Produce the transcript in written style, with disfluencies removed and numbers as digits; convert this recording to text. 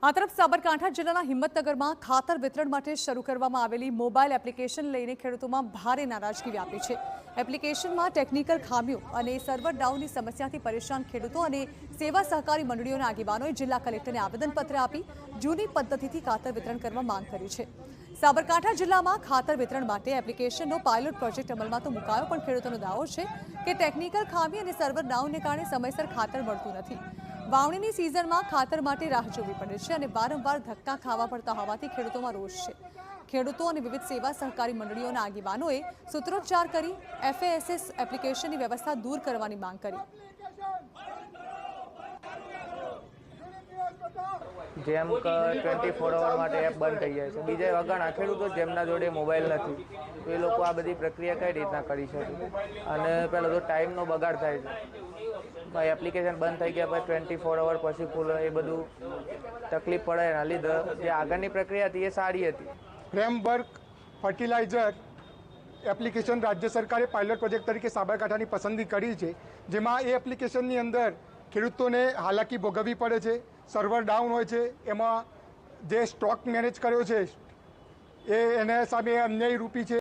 આ તરફ સાબરકાંઠા જિલ્લાના હિંમતનગરમાં ખાતર વિતરણ માટે શરૂ કરવામાં આવેલી મોબાઈલ એપ્લિકેશન લઈને ખેડૂતોમાં ભારે નારાજગી વ્યાપી છે। એપ્લિકેશનમાં ટેકનિકલ ખામીઓ અને સર્વર ડાઉનની સમસ્યાથી પરેશાન ખેડૂતો અને સેવા સહકારી મંડળીઓના આગેવાનોએ જિલ્લા કલેક્ટરને આવેદનપત્ર આપી જૂની પદ્ધતિથી ખાતર વિતરણ કરવા માંગ કરી છે। સાબરકાંઠા જિલ્લામાં ખાતર વિતરણ માટે એપ્લિકેશનનો પાયલોટ પ્રોજેક્ટ અમલમાં તો મુકાયો, પણ ખેડૂતોનો દાવો છે કે ટેકનિકલ ખામી અને સર્વર ડાઉનને કારણે સમયસર ખાતર મળતું નથી। વાવણીની સિઝનમાં ખાતર માટે રાહ જોવી પડે છે અને વારંવાર ધક્કા ખાવા પડતા હોવાથી ખેડૂતોમાં રોષ છે। ખેડૂતો અને વિવિધ સેવા સહકારી મંડળીઓના આગેવાનોએ સૂત્રોચ્ચાર કરી FASS એપ્લિકેશનની વ્યવસ્થા દૂર કરવાની માંગ કરી। જેમ કે 24 અવર માટે એપ બંધ થઈ જાય છે, બીજા વગરના ખેડૂતો જેમના જોડે મોબાઈલ નથી તો એ લોકો આ બધી પ્રક્રિયા કઈ રીતના કરી શકે। અને પહેલાં તો ટાઈમનો બગાડ થાય છે, ભાઈ એપ્લિકેશન બંધ થઈ ગયા પછી 24 અવર પછી ખુલે એ બધું તકલીફ પડે, એના લીધે જે આગળની પ્રક્રિયા હતી એ સારી હતી। ફ્રેમવર્ક ફર્ટિલાઇઝર એપ્લિકેશન રાજ્ય સરકારે પાયલોટ પ્રોજેક્ટ તરીકે સાબરકાંઠાની પસંદગી કરી છે, જેમાં એ એપ્લિકેશનની અંદર ખેડૂતોને હાલાકી ભોગવવી પડે છે, સર્વર ડાઉન હોય છે, એમાં જે સ્ટોક મેનેજ કર્યો છે એ એના સામે અન્યાયી રૂપી છે।